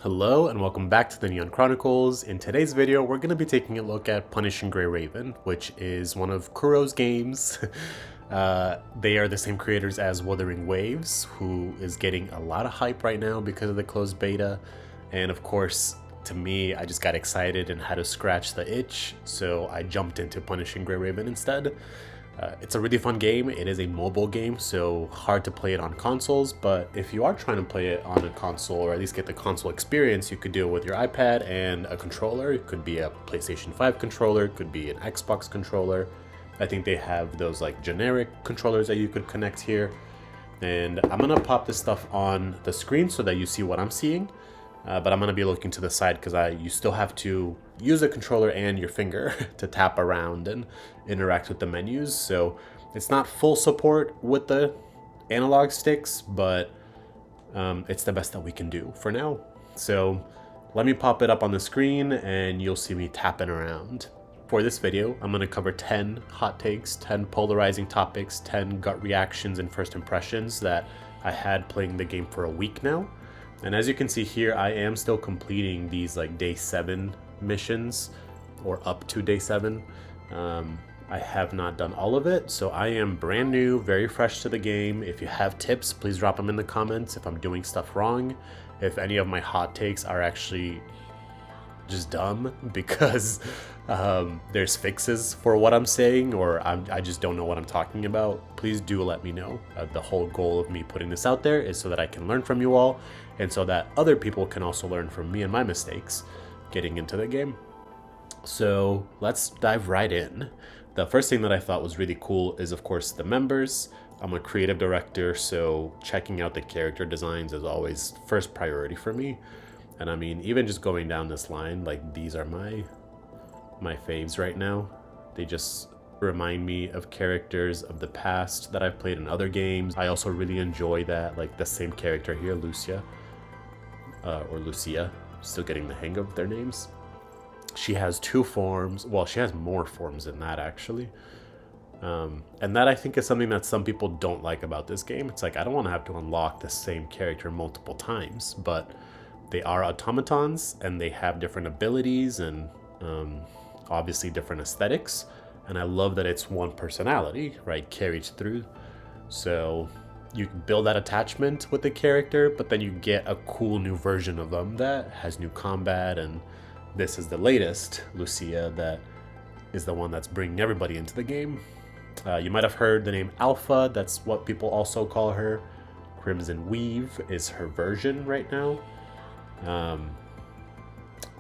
Hello and welcome back to the Neon Chronicles. In today's video, we're going to be taking a look at Punishing Grey Raven, which is one of Kuro's games. They are the same creators as Wuthering Waves, who is getting a lot of hype right now because of the closed beta. And of course, to me, I just got excited and had to scratch the itch, so I jumped into Punishing Grey Raven instead. It's a really fun game. It is a mobile game, so hard to play it on consoles, but if you are trying to play it on a console, or at least get the console experience, you could do it with your iPad and a controller. It could be a PlayStation 5 controller, it could be an Xbox controller. I think they have those like generic controllers that you could connect here. And I'm gonna pop this stuff on the screen so that you see what I'm seeing. But I'm going to be looking to the side because you still have to use a controller and your finger to tap around and interact with the menus. So it's not full support with the analog sticks, but it's the best that we can do for now. So let me pop it up on the screen and you'll see me tapping around. For this video, I'm going to cover 10 hot takes, 10 polarizing topics, 10 gut reactions and first impressions that I had playing the game for a week now. And as you can see here, I am still completing these like day 7 missions, or up to day 7. I have not done all of it, so I am brand new, very fresh to the game. If you have tips, please drop them in the comments if I'm doing stuff wrong. If any of my hot takes are actually just dumb because there's fixes for what I'm saying, or I just don't know what I'm talking about, please do let me know. The whole goal of me putting this out there is so that I can learn from you all, and so that other people can also learn from me and my mistakes getting into the game. So let's dive right in. The first thing that I thought was really cool is, of course, the members. I'm a creative director, so checking out the character designs is always first priority for me. And I mean, even just going down this line, like these are my faves right now. They just remind me of characters of the past that I've played in other games. I also really enjoy that, like the same character here, Lucia, or Lucia, still getting the hang of their names. She has 2 forms. Well, she has more forms than that, actually. And that I think is something that some people don't like about this game. It's like, I don't want to have to unlock the same character multiple times, but they are automatons and they have different abilities and obviously different aesthetics. And I love that it's one personality, right, carried through. So you can build that attachment with the character, but then you get a cool new version of them that has new combat. And this is the latest Lucia that is the one that's bringing everybody into the game. You might have heard the name Alpha. That's what people also call her. Crimson Weave is her version right now.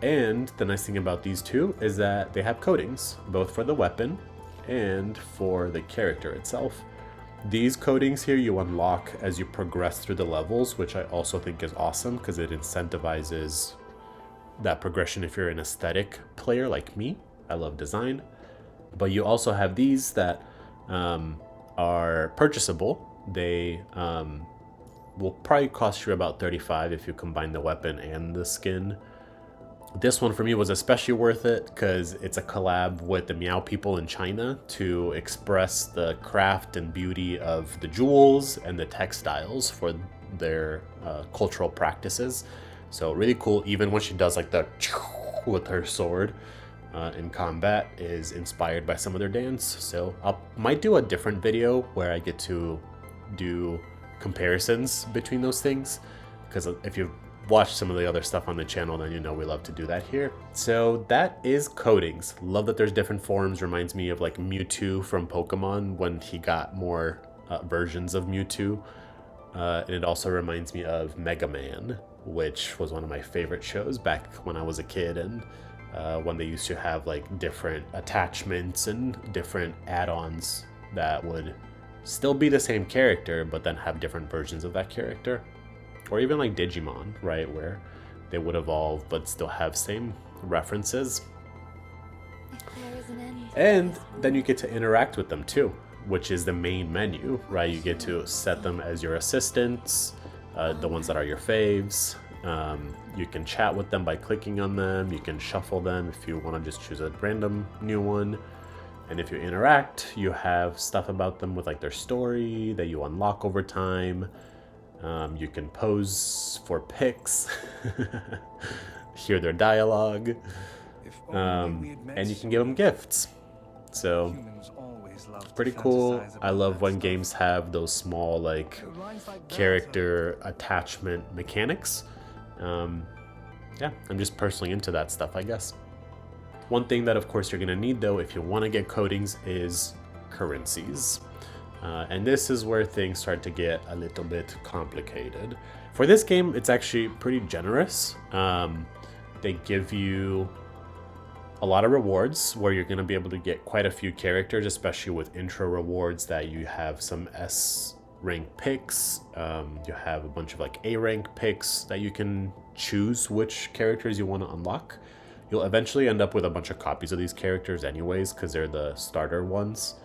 And the nice thing about these two is that they have coatings, both for the weapon and for the character itself. These coatings here you unlock as you progress through the levels, which I also think is awesome because it incentivizes that progression if you're an aesthetic player like me. I love design. But you also have these that are purchasable. They will probably cost you about $35 if you combine the weapon and the skin. This one for me was especially worth it because it's a collab with the Meow people in China to express the craft and beauty of the jewels and the textiles for their cultural practices. So really cool. Even when she does like the with her sword in combat is inspired by some of their dance. So I might do a different video where I get to do comparisons between those things, because if you've watched some of the other stuff on the channel, then you know we love to do that here. So that is coatings. Love that there's different forms. Reminds me of like Mewtwo from Pokemon when he got more versions of Mewtwo. And it also reminds me of Mega Man, which was one of my favorite shows back when I was a kid, and when they used to have like different attachments and different add-ons that would still be the same character, but then have different versions of that character. Or even like Digimon, right, where they would evolve but still have same references. And then you get to interact with them too, which is the main menu, right? You get to set them as your assistants, the ones that are your faves. You can chat with them by clicking on them. You can shuffle them if you want to just choose a random new one. And if you interact, you have stuff about them with like their story that you unlock over time. You can pose for pics, hear their dialogue, and you can give them gifts. So it's pretty cool. I love when games have those small like character attachment mechanics. Yeah, I'm just personally into that stuff, I guess. One thing that of course you're gonna need though if you want to get coatings is currencies. And this is where things start to get a little bit complicated. For this game, it's actually pretty generous. They give you a lot of rewards where you're going to be able to get quite a few characters, especially with intro rewards that you have some S rank picks. You have a bunch of like A rank picks that you can choose which characters you want to unlock. You'll eventually end up with a bunch of copies of these characters anyways because they're the starter ones.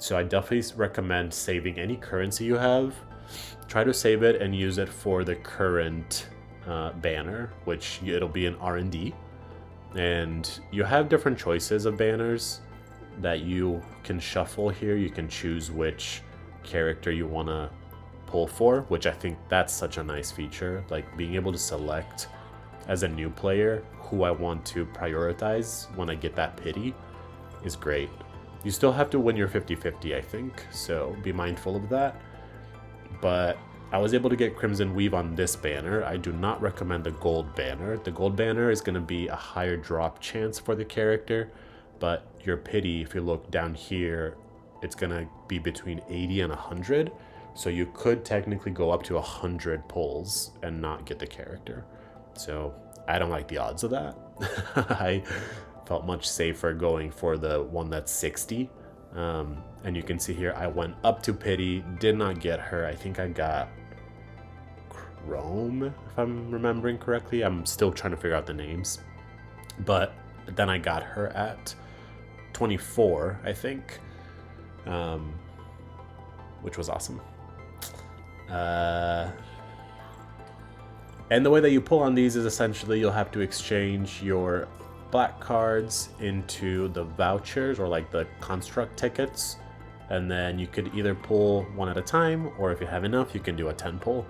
So I definitely recommend saving any currency you have. Try to save it and use it for the current banner, which it'll be an R&D. And you have different choices of banners that you can shuffle here. You can choose which character you want to pull for, which I think that's such a nice feature. Like being able to select as a new player who I want to prioritize when I get that pity is great. You still have to win your 50-50, I think, so be mindful of that. But I was able to get Crimson Weave on this banner. I do not recommend the gold banner. The gold banner is going to be a higher drop chance for the character, but your pity, if you look down here, it's going to be between 80 and 100. So you could technically go up to 100 pulls and not get the character. So I don't like the odds of that. I felt much safer going for the one that's 60. And you can see here I went up to pity, did not get her. I think I got Chrome, if I'm remembering correctly. I'm still trying to figure out the names, but then I got her at 24, I think, which was awesome. And the way that you pull on these is essentially you'll have to exchange your black cards into the vouchers or like the construct tickets, and then you could either pull one at a time, or if you have enough you can do a 10 pull.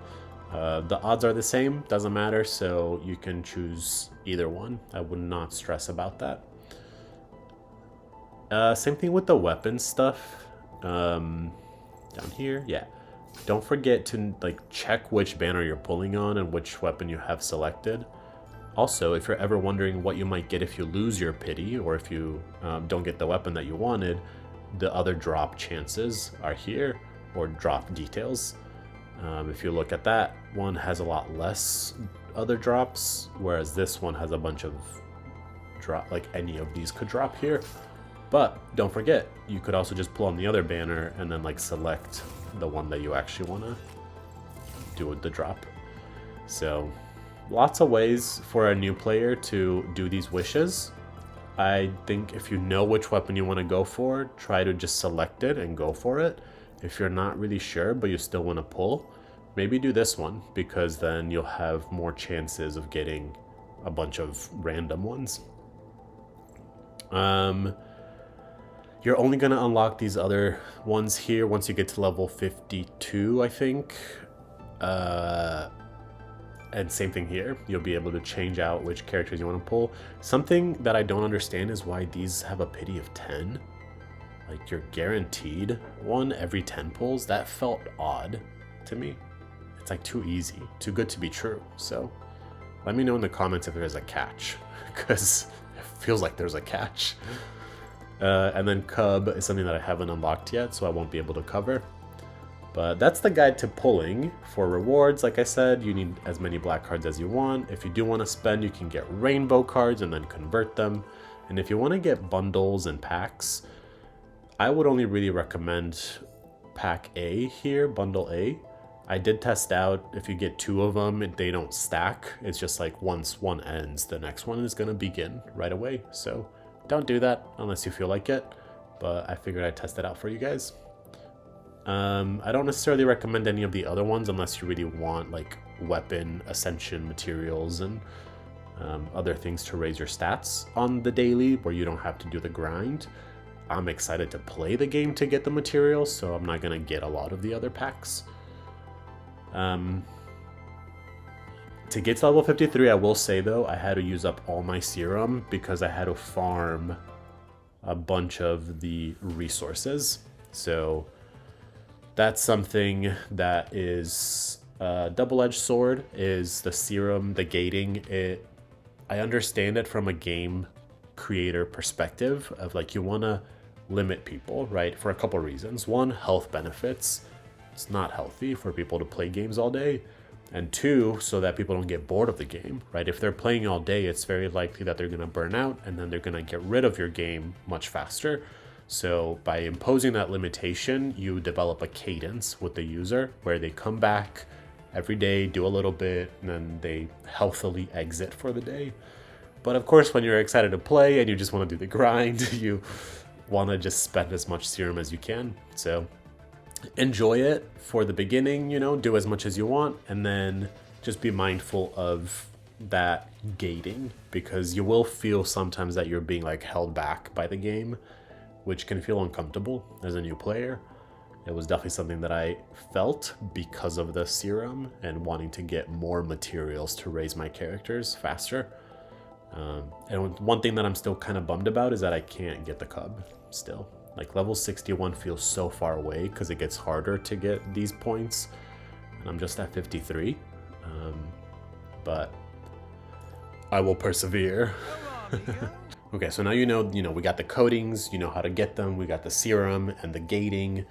The odds are the same, doesn't matter, so you can choose either one. I would not stress about that. Same thing with the weapon stuff. Down here, yeah, don't forget to like check which banner you're pulling on and which weapon you have selected. Also, if you're ever wondering what you might get if you lose your pity, or if you don't get the weapon that you wanted, the other drop chances are here, or drop details. If you look at that, one has a lot less other drops, whereas this one has a bunch of drop, like any of these could drop here. But don't forget, you could also just pull on the other banner and then like select the one that you actually want to do with the drop. So lots of ways for a new player to do these wishes. I think if you know which weapon you want to go for, try to just select it and go for it. If you're not really sure but you still want to pull, maybe do this one, because then you'll have more chances of getting a bunch of random ones. You're only going to unlock these other ones here once you get to level 52, I think. And same thing here, you'll be able to change out which characters you want to pull. Something that I don't understand is why these have a pity of 10. Like, you're guaranteed one every 10 pulls. That felt odd to me. It's like too easy, too good to be true. So let me know in the comments if there's a catch, because it feels like there's a catch. And then Cub is something that I haven't unlocked yet, so I won't be able to cover. But that's the guide to pulling. For rewards, like I said, you need as many black cards as you want. If you do want to spend, you can get rainbow cards and then convert them. And if you want to get bundles and packs, I would only really recommend pack A here, bundle A. I did test out, if you get 2 of them, they don't stack. It's just like once one ends, the next one is going to begin right away. So don't do that unless you feel like it. But I figured I'd test it out for you guys. I don't necessarily recommend any of the other ones unless you really want like weapon ascension materials and other things to raise your stats on the daily where you don't have to do the grind. I'm excited to play the game to get the materials, so I'm not going to get a lot of the other packs. To get to level 53, I will say though, I had to use up all my serum because I had to farm a bunch of the resources. So that's something that is a double-edged sword, is the serum, the gating. I understand it from a game creator perspective of like, you want to limit people, right? For a couple reasons. One, health benefits. It's not healthy for people to play games all day. And two, so that people don't get bored of the game, right? If they're playing all day, it's very likely that they're going to burn out and then they're going to get rid of your game much faster. So by imposing that limitation, you develop a cadence with the user where they come back every day, do a little bit, and then they healthily exit for the day. But of course, when you're excited to play and you just want to do the grind, you want to just spend as much serum as you can. So enjoy it for the beginning, you know, do as much as you want, and then just be mindful of that gating, because you will feel sometimes that you're being like held back by the game, which can feel uncomfortable as a new player. It was definitely something that I felt because of the serum and wanting to get more materials to raise my characters faster. And one thing that I'm still kind of bummed about is that I can't get the cub still. Like level 61 feels so far away because it gets harder to get these points. And I'm just at 53. But I will persevere. Okay, so now you know, we got the coatings, you know how to get them, we got the serum and the gating.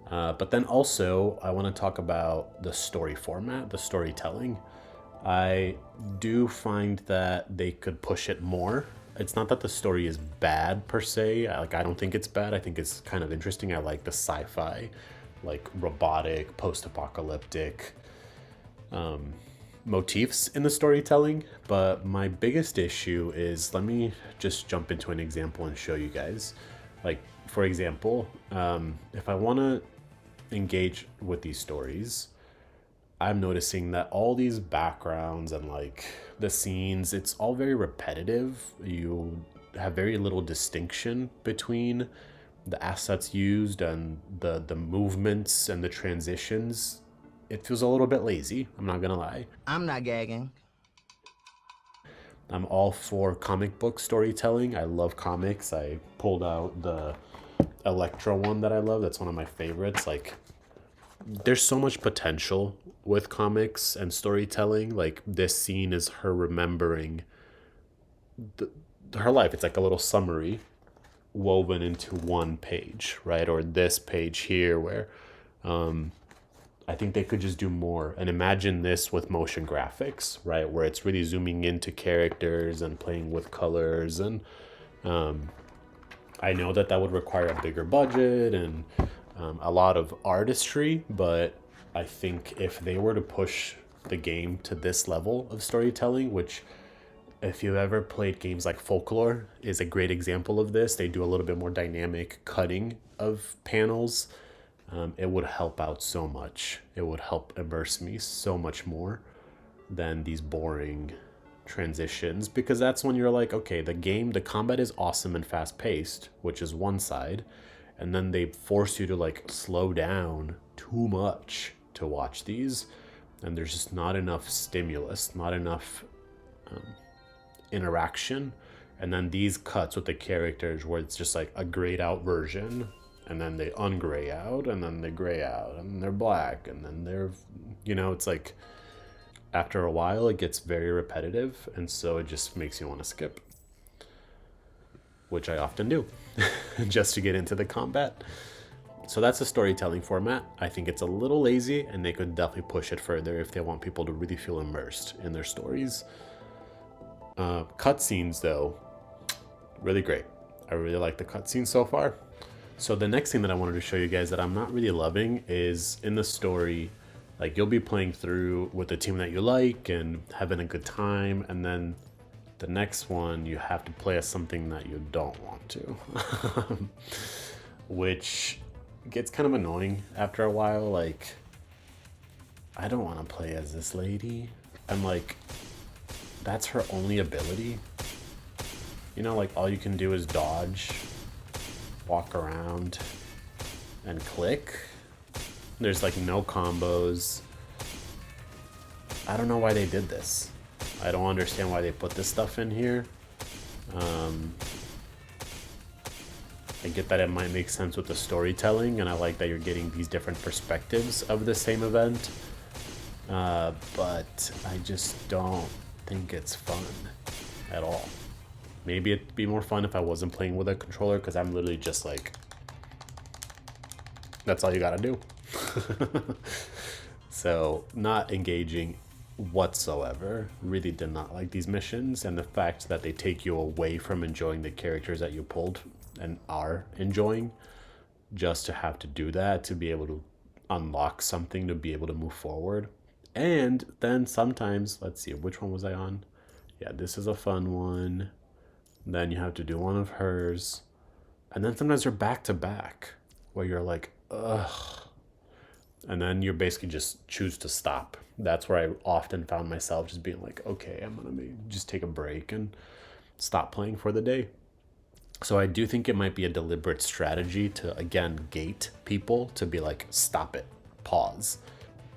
But then also I want to talk about the story format, the storytelling. I do find that they could push it more. It's not that the story is bad per se. I don't think it's bad. I think it's kind of interesting. I like the sci-fi, like robotic, post-apocalyptic motifs in the storytelling. But my biggest issue is, let me just jump into an example and show you guys. Like, for example, if I want to engage with these stories, I'm noticing that all these backgrounds and like the scenes, it's all very repetitive. You have very little distinction between the assets used and the movements and the transitions. It feels a little bit lazy, I'm not gonna lie. I'm not gagging. I'm all for comic book storytelling. I love comics. I pulled out the Electra one that I love. That's one of my favorites. Like, there's so much potential with comics and storytelling. Like, this scene is her remembering her life. It's like a little summary woven into one page, right? Or this page here where I think they could just do more. And imagine this with motion graphics, right? Where it's really zooming into characters and playing with colors. And I know that would require a bigger budget and a lot of artistry, but I think if they were to push the game to this level of storytelling, which if you've ever played games like Folklore is a great example of this, they do a little bit more dynamic cutting of panels. It would help out so much. It would help immerse me so much more than these boring transitions, because that's when you're like, okay, the combat is awesome and fast paced, which is one side, and then they force you to like slow down too much to watch these, and there's just not enough stimulus, not enough interaction. And then these cuts with the characters where it's just like a grayed out version, and then they ungray out, and then they gray out, and they're black, and then they're, it's like after a while it gets very repetitive, and so it just makes you want to skip, which I often do just to get into the combat. So that's the storytelling format. I think it's a little lazy, and they could definitely push it further if they want people to really feel immersed in their stories. Cutscenes, though, really great. I really like the cutscenes so far. So the next thing that I wanted to show you guys that I'm not really loving is in the story, like you'll be playing through with the team that you like and having a good time, and then the next one you have to play as something that you don't want to, which gets kind of annoying after a while. Like, I don't want to play as this lady. I'm like, that's her only ability. Like all you can do is dodge, walk around, and click. There's like no combos. I don't know why they did this. I don't understand why they put this stuff in here. I get that it might make sense with the storytelling, and I like that you're getting these different perspectives of the same event. But I just don't think it's fun at all. Maybe it'd be more fun if I wasn't playing with a controller, because I'm literally just like, that's all you gotta do. So not engaging whatsoever. Really did not like these missions, and the fact that they take you away from enjoying the characters that you pulled and are enjoying, just to have to do that to be able to unlock something to be able to move forward. And then sometimes, let's see, which one was I on? Yeah, this is a fun one. Then you have to do one of hers, and then sometimes you're back to back where you're like, ugh, and then you basically just choose to stop. That's where I often found myself just being like, okay, I'm gonna just take a break and stop playing for the day. So I do think it might be a deliberate strategy to, again, gate people to be like, stop it, pause.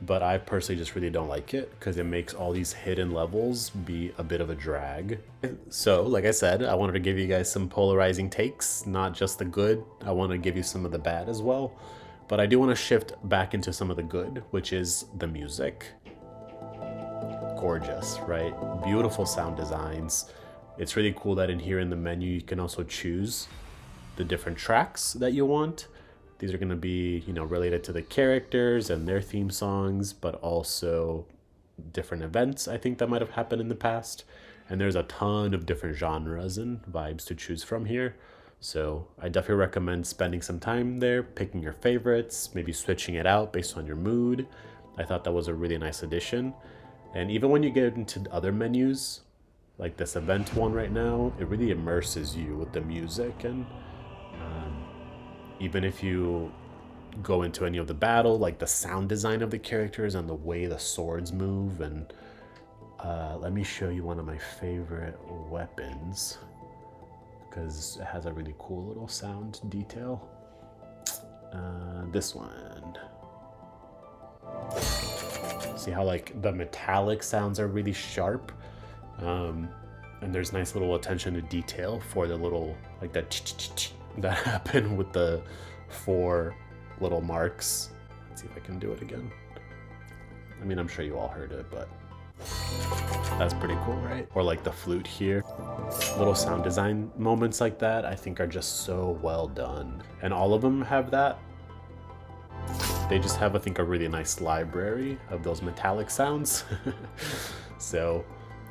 But I personally just really don't like it because it makes all these hidden levels be a bit of a drag. So, like I said, I wanted to give you guys some polarizing takes, not just the good. I want to give you some of the bad as well. But I do want to shift back into some of the good, which is the music. Gorgeous, right? Beautiful sound designs. It's really cool that in here in the menu, you can also choose the different tracks that you want. These are going to be, you know, related to the characters and their theme songs, but also different events I think that might have happened in the past. And there's a ton of different genres and vibes to choose from here. So I definitely recommend spending some time there, picking your favorites, maybe switching it out based on your mood. I thought that was a really nice addition. And even when you get into other menus, like this event one right now, it really immerses you with the music. And even if you go into any of the battle, like the sound design of the characters and the way the swords move. And let me show you one of my favorite weapons, because it has a really cool little sound detail. This one. See how like the metallic sounds are really sharp? And there's nice little attention to detail for the little, like that that happened with the 4 little marks. Let's see if I can do it again. I mean, I'm sure you all heard it, but that's pretty cool, right? Or like the flute here. Little sound design moments like that I think are just so well done. And all of them have that. They just have, I think, a really nice library of those metallic sounds. So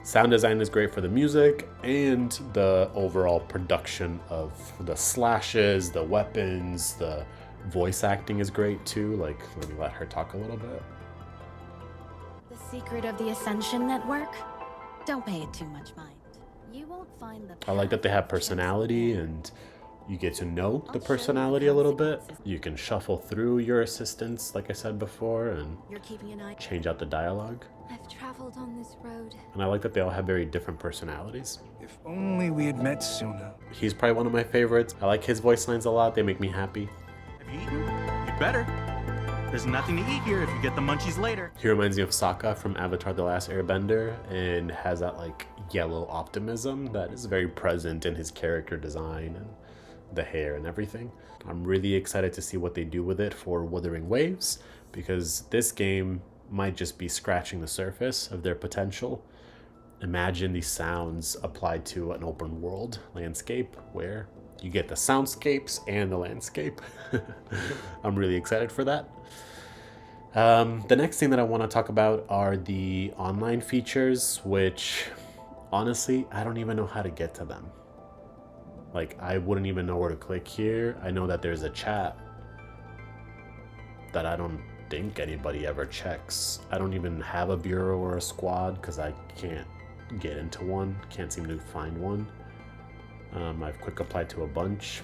sound design is great for the music, and the overall production of the slashes, the weapons, the voice acting is great too. Like, let me let her talk a little bit. The secret of the Ascension Network? Don't pay it too much mind. You won't find the I like that they have personality, and you get to know the personality a little bit. You can shuffle through your assistants, like I said before, and change out the dialogue. I've traveled on this road. And I like that they all have very different personalities. If only we had met sooner. He's probably one of my favorites. I like his voice lines a lot. They make me happy. Have you eaten? You'd better. There's nothing to eat here if you get the munchies later. He reminds me of Sokka from Avatar: The Last Airbender, and has that like yellow optimism that is very present in his character design and the hair and everything. I'm really excited to see what they do with it for Wuthering Waves, because this game might just be scratching the surface of their potential. Imagine these sounds applied to an open world landscape where you get the soundscapes and the landscape. I'm really excited for that. The next thing that I want to talk about are the online features, which honestly, I don't even know how to get to them. Like, I wouldn't even know where to click here. I know that there's a chat that I don't think anybody ever checks. I don't even have a bureau or a squad because I can't get into one. Can't seem to find one. I've quick applied to a bunch.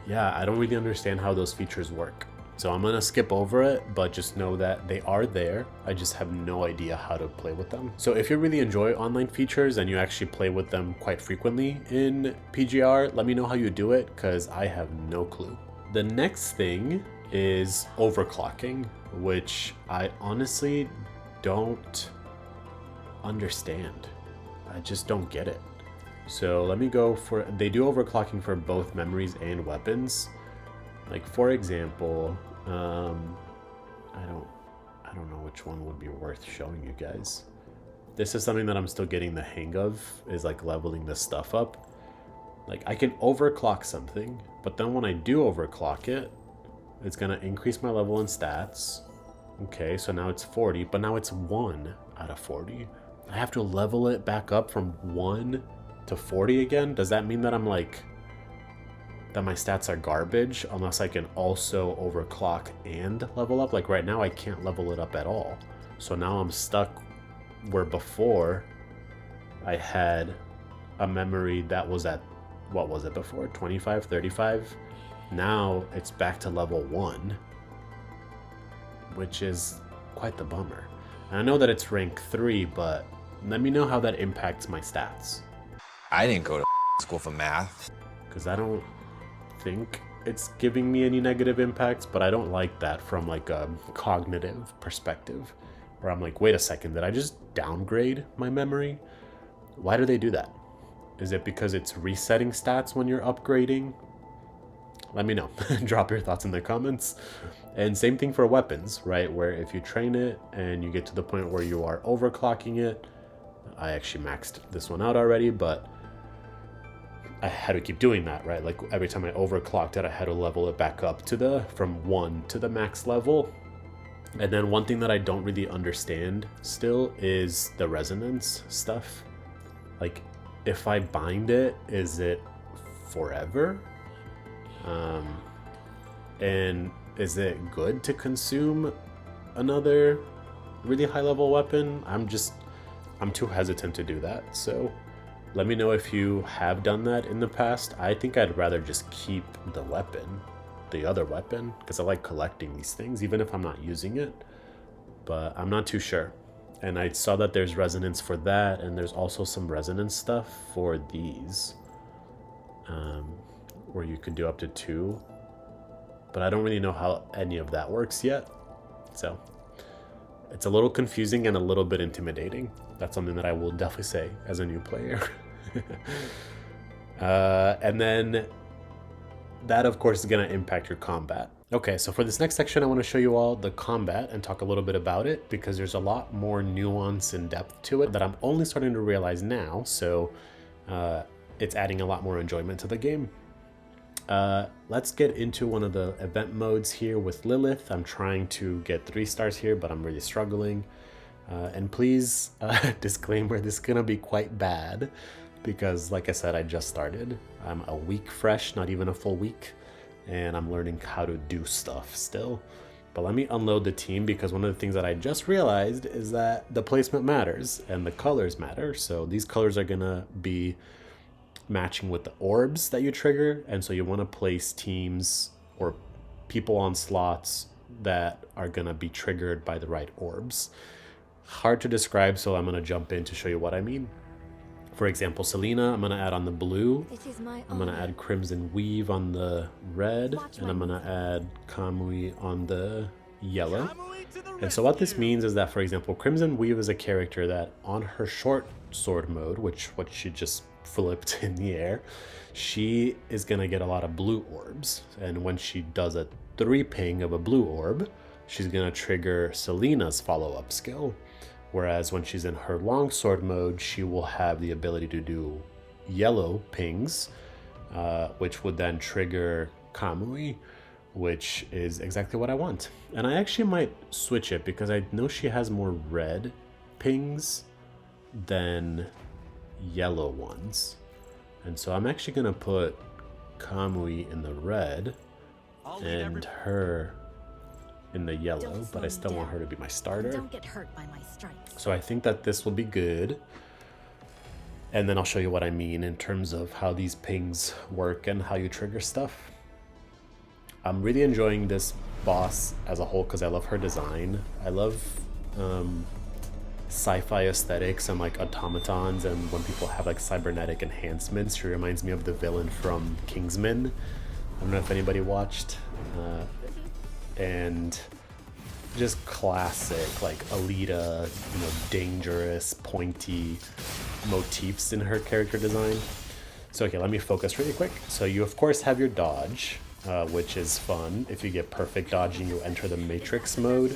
Yeah, I don't really understand how those features work. So I'm gonna skip over it, but just know that they are there. I just have no idea how to play with them. So if you really enjoy online features and you actually play with them quite frequently in PGR, let me know how you do it, because I have no clue. The next thing is overclocking, which I honestly don't understand. I just don't get it. So let me go for, they do overclocking for both memories and weapons. Like for example, I don't know which one would be worth showing you guys. This is something that I'm still getting the hang of, is like leveling this stuff up. Like I can overclock something, but then when I do overclock it, it's gonna increase my level and stats. Okay, so now it's 40, but now it's 1 out of 40. I have to level it back up from 1 to 40 again? Does that mean that I'm like, that my stats are garbage unless I can also overclock and level up? Like right now I can't level it up at all. So now I'm stuck where before I had a memory that was at, what was it before? 25, 35? Now it's back to level 1, which is quite the bummer. And I know that it's rank 3, but let me know how that impacts my stats. I didn't go to school for math. Because I don't think it's giving me any negative impacts, but I don't like that from like a cognitive perspective, where I'm like, wait a second, did I just downgrade my memory? Why do they do that? Is it because it's resetting stats when you're upgrading? Let me know. Drop your thoughts in the comments. And same thing for weapons, right? Where if you train it and you get to the point where you are overclocking it, I actually maxed this one out already, but I had to keep doing that, right? Like every time I overclocked it, I had to level it back up to from 1 to the max level. And then one thing that I don't really understand still is the resonance stuff. Like if I bind it, is it forever? And is it good to consume another really high level weapon? I'm too hesitant to do that. So let me know if you have done that in the past. I think I'd rather just keep the weapon, the other weapon, because I like collecting these things, even if I'm not using it. But I'm not too sure. And I saw that there's resonance for that, and there's also some resonance stuff for these, where you could do up to 2. But I don't really know how any of that works yet. So it's a little confusing and a little bit intimidating. That's something that I will definitely say as a new player. And then that, of course, is going to impact your combat. Okay, so for this next section, I want to show you all the combat and talk a little bit about it, because there's a lot more nuance and depth to it that I'm only starting to realize now. So it's adding a lot more enjoyment to the game. Let's get into one of the event modes here with Lilith. I'm trying to get 3 stars here, but I'm really struggling. And please, disclaimer, this is gonna be quite bad because, like I said, I just started. I'm a week fresh, not even a full week, and I'm learning how to do stuff still. But let me unload the team, because one of the things that I just realized is that the placement matters and the colors matter. So these colors are gonna be matching with the orbs that you trigger, and so you want to place teams or people on slots that are gonna be triggered by the right orbs. Hard to describe, so I'm gonna jump in to show you what I mean. For example, Selena, I'm gonna add on the blue. I'm gonna add Crimson Weave on the red, and I'm gonna add Kamui on the yellow. And so what this means is that, for example, Crimson Weave is a character that on her short sword mode, which what she just flipped in the air, she is gonna get a lot of blue orbs. And when she does a 3-ping of a blue orb, she's gonna trigger Selena's follow-up skill. Whereas when she's in her longsword mode, she will have the ability to do yellow pings, which would then trigger Kamui, which is exactly what I want. And I actually might switch it, because I know she has more red pings than yellow ones. And so I'm actually going to put Kamui in the red and her in the yellow, but I still want her to be my starter. Don't get hurt by my strikes. So I think that this will be good. And then I'll show you what I mean in terms of how these pings work and how you trigger stuff. I'm really enjoying this boss as a whole because I love her design. I love sci-fi aesthetics and like automatons, and when people have like cybernetic enhancements, she reminds me of the villain from Kingsman. I don't know if anybody watched. and just classic like Alita, you know, dangerous, pointy motifs in her character design. So okay, let me focus really quick. So you of course have your dodge, which is fun. If you get perfect dodging, you enter the matrix mode,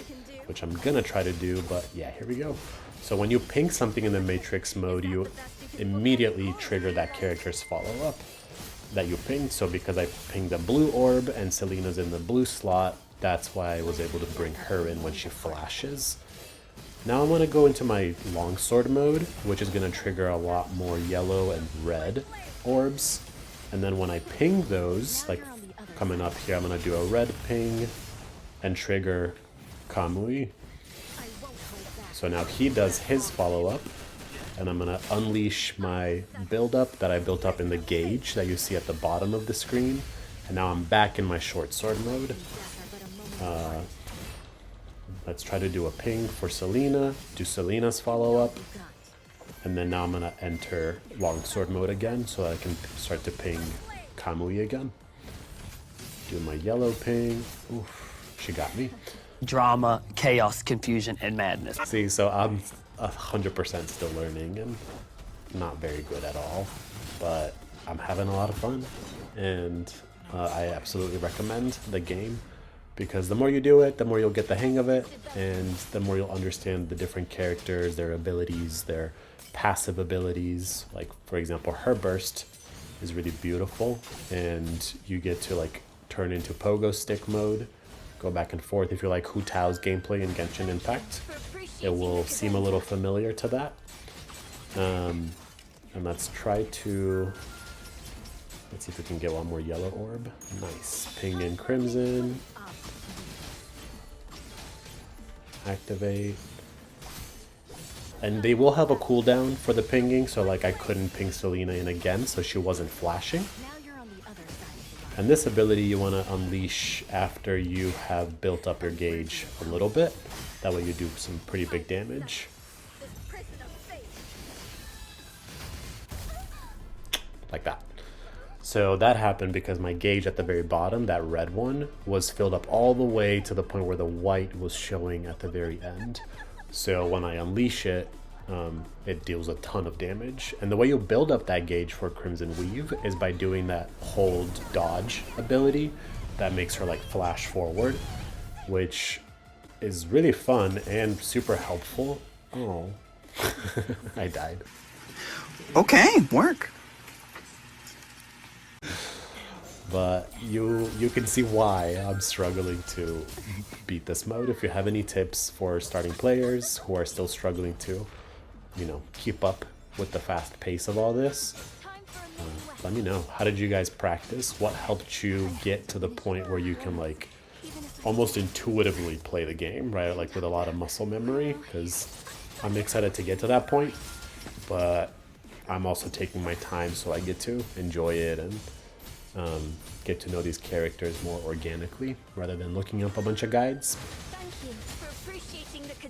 which I'm gonna try to do, but yeah, here we go. So when you ping something in the matrix mode, you immediately trigger that character's follow-up that you pinged. So because I pinged a blue orb and Selena's in the blue slot, that's why I was able to bring her in when she flashes. Now I'm gonna go into my longsword mode, which is gonna trigger a lot more yellow and red orbs. And then when I ping those, like coming up here, I'm gonna do a red ping and trigger Kamui. So now he does his follow-up, and I'm gonna unleash my build-up that I built up in the gauge that you see at the bottom of the screen. And now I'm back in my short sword mode. Let's try to do a ping for Selena, do Selena's follow-up, and then now I'm gonna enter longsword mode again so I can start to ping Kamui again. Do my yellow ping. Oof, she got me. Drama, chaos, confusion, and madness. See, so I'm 100% still learning and not very good at all, but I'm having a lot of fun, and I absolutely recommend the game because the more you do it, the more you'll get the hang of it, and the more you'll understand the different characters, their abilities, their passive abilities. Like, for example, her burst is really beautiful, and you get to like turn into pogo stick mode, go back and forth. If you like Hu Tao's gameplay in Genshin Impact, it will seem a little familiar to that. And let's try to, let's see if we can get one more yellow orb. Nice. Ping in Crimson. Activate. And they will have a cooldown for the pinging, so like I couldn't ping Selena in again, so she wasn't flashing. And this ability you want to unleash after you have built up your gauge a little bit. That way you do some pretty big damage. Like that. So that happened because my gauge at the very bottom, that red one, was filled up all the way to the point where the white was showing at the very end. So when I unleash it, it deals a ton of damage. And the way you build up that gauge for Crimson Weave is by doing that hold dodge ability that makes her like flash forward, which is really fun and super helpful. Oh, I died. Okay, work. But you can see why I'm struggling to beat this mode. If you have any tips for starting players who are still struggling to, you know, keep up with the fast pace of all this, let me know. How did you guys practice? What helped you get to the point where you can like almost intuitively play the game, right? Like with a lot of muscle memory, because I'm excited to get to that point, but I'm also taking my time so I get to enjoy it and get to know these characters more organically rather than looking up a bunch of guides.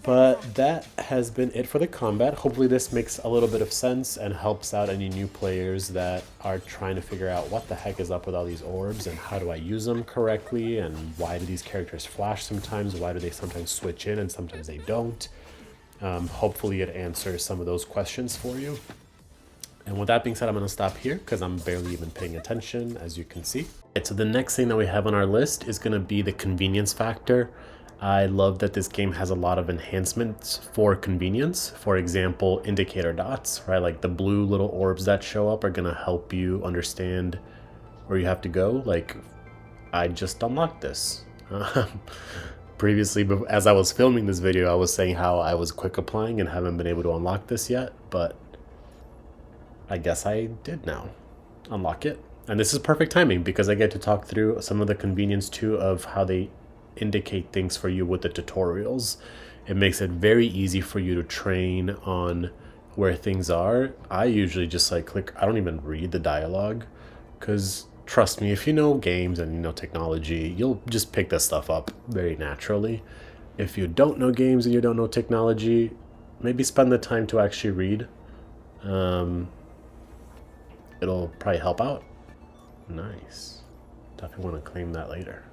But that has been it for the combat. Hopefully this makes a little bit of sense and helps out any new players that are trying to figure out what the heck is up with all these orbs and how do I use them correctly and why do these characters flash sometimes, why do they sometimes switch in and sometimes they don't. Hopefully it answers some of those questions for you. And with that being said, I'm going to stop here because I'm barely even paying attention, as you can see. Okay, so the next thing that we have on our list is going to be the convenience factor. I love that this game has a lot of enhancements for convenience. For example, indicator dots, right? Like the blue little orbs that show up are going to help you understand where you have to go. Like, I just unlocked this. Previously, as I was filming this video, I was saying how I was quick applying and haven't been able to unlock this yet, but I guess I did now unlock it. And this is perfect timing because I get to talk through some of the convenience too of how they indicate things for you with the tutorials. It makes it very easy for you to train on where things are. I usually just like click, I don't even read the dialogue because trust me, if you know games and you know technology, you'll just pick this stuff up very naturally. If you don't know games and you don't know technology, maybe spend the time to actually read. It'll probably help out. Nice. Definitely want to claim that later.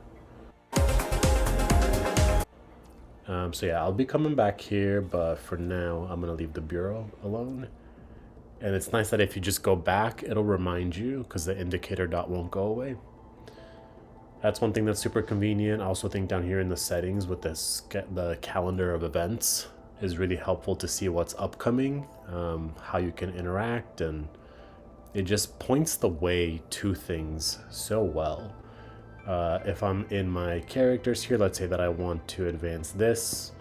So yeah, I'll be coming back here, but for now, I'm gonna leave the bureau alone. And it's nice that if you just go back, it'll remind you because the indicator dot won't go away. That's one thing that's super convenient. I also think down here in the settings with this, the calendar of events is really helpful to see what's upcoming, how you can interact, and it just points the way to things so well. If I'm in my characters here, let's say that I want to advance this,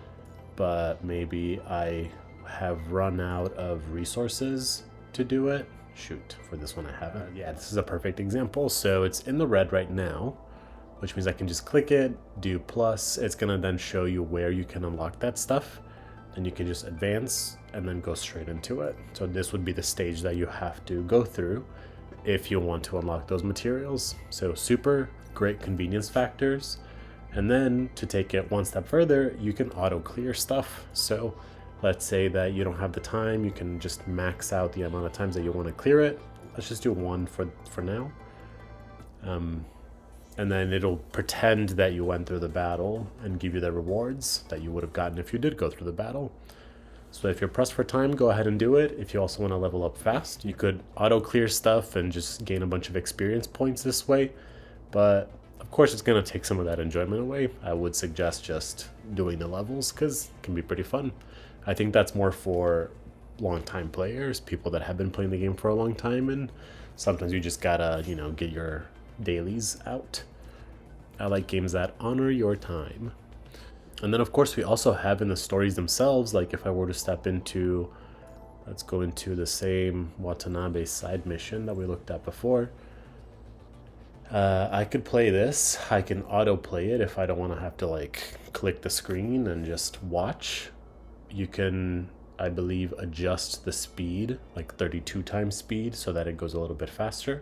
but maybe I have run out of resources to do it. Shoot, for this one I haven't. Yeah, this is a perfect example. So it's in the red right now, which means I can just click it, do plus. It's gonna then show you where you can unlock that stuff. And you can just advance and then go straight into it. So this would be the stage that you have to go through if you want to unlock those materials. So super great convenience factors. And then to take it one step further, you can auto clear stuff. So let's say that you don't have the time, you can just max out the amount of times that you want to clear it. Let's just do one for now. And then it'll pretend that you went through the battle and give you the rewards that you would have gotten if you did go through the battle. So if you're pressed for time, go ahead and do it. If you also want to level up fast, you could auto clear stuff and just gain a bunch of experience points this way. But of course, it's going to take some of that enjoyment away. I would suggest just doing the levels because it can be pretty fun. I think that's more for long-time players, people that have been playing the game for a long time, and sometimes you just gotta, you know, get your dailies out. I like games that honor your time. And then of course we also have in the stories themselves, like if I were to step into, let's go into the same Watanabe side mission that we looked at before. I could play this. I can autoplay it if I don't want to have to like click the screen and just watch. You can, I believe, adjust the speed, like 32 times speed, so that it goes a little bit faster.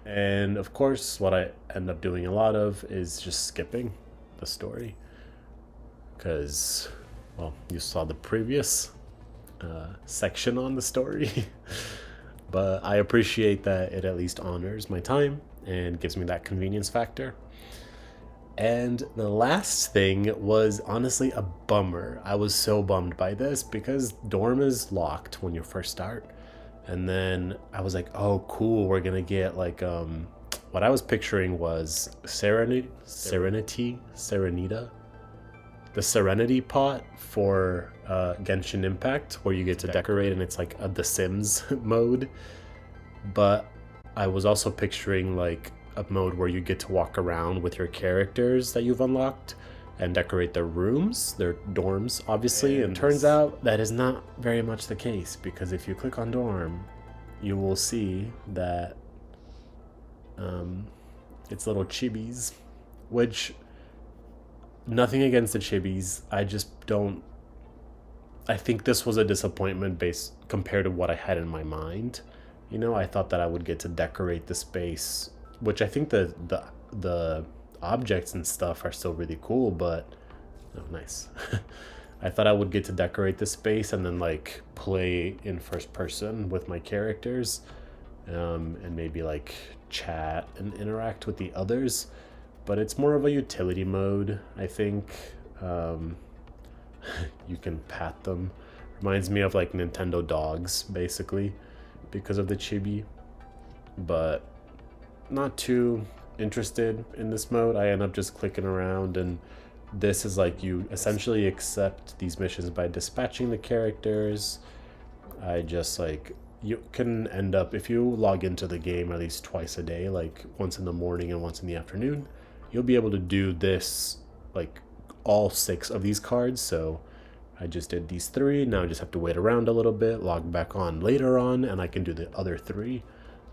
And of course, what I end up doing a lot of is just skipping the story. Because, well, you saw the previous section on the story. But I appreciate that it at least honors my time and gives me that convenience factor. And the last thing was honestly a bummer. I was so bummed by this because dorm is locked when you first start. And then I was like, oh, cool, we're gonna get like, what I was picturing was Serenita, the Serenity pot for Genshin Impact, where you get to decorate and it's like a The Sims mode. But I was also picturing like a mode where you get to walk around with your characters that you've unlocked and decorate their rooms, their dorms, obviously. And turns out that is not very much the case, because if you click on dorm, you will see that it's little chibis, which, nothing against the chibis, I just don't, I think this was a disappointment based compared to what I had in my mind. You know, I thought that I would get to decorate the space, which I think the objects and stuff are still really cool, but oh, nice. I thought I would get to decorate the space and then like play in first person with my characters, and maybe like chat and interact with the others, but it's more of a utility mode, I think. You can pat them. Reminds me of like Nintendo dogs, basically, because of the chibi, but not too interested in this mode. I end up just clicking around, and this is like you essentially accept these missions by dispatching the characters. I just like, you can end up, if you log into the game at least twice a day, like once in the morning and once in the afternoon, you'll be able to do this, like all 6 of these cards. So I just did these 3. Now I just have to wait around a little bit, log back on later on, and I can do the other 3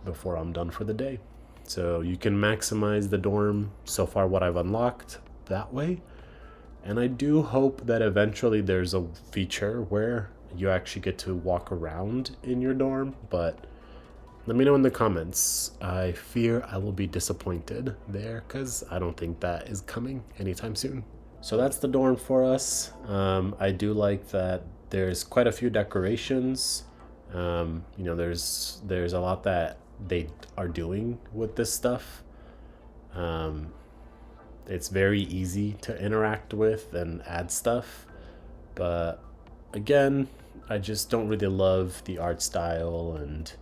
before I'm done for the day. So you can maximize the dorm, so far what I've unlocked, that way. And I do hope that eventually there's a feature where you actually get to walk around in your dorm, but let me know in the comments. I fear I will be disappointed there, because I don't think that is coming anytime soon. So that's the dorm for us. I do like that there's quite a few decorations. You know, there's a lot that they are doing with this stuff. It's very easy to interact with and add stuff, but again, I just don't really love the art style, and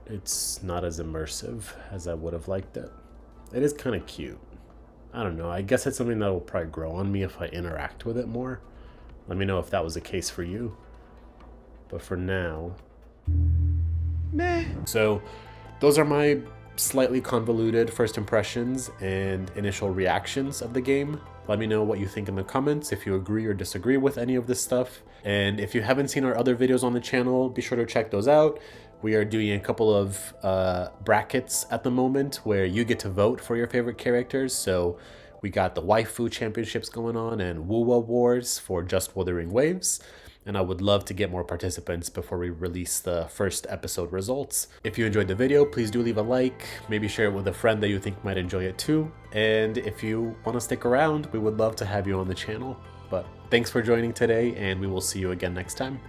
it's not as immersive as I would have liked it. It is kind of cute. I don't know, I guess it's something that will probably grow on me if I interact with it more. Let me know if that was the case for you. But for now, meh. So those are my slightly convoluted first impressions and initial reactions of the game. Let me know what you think in the comments, if you agree or disagree with any of this stuff. And if you haven't seen our other videos on the channel, be sure to check those out. We are doing a couple of brackets at the moment where you get to vote for your favorite characters. So we got the Waifu Championships going on and Wuwa Wars for Just Wuthering Waves. And I would love to get more participants before we release the first episode results. If you enjoyed the video, please do leave a like, maybe share it with a friend that you think might enjoy it too. And if you want to stick around, we would love to have you on the channel. But thanks for joining today, and we will see you again next time.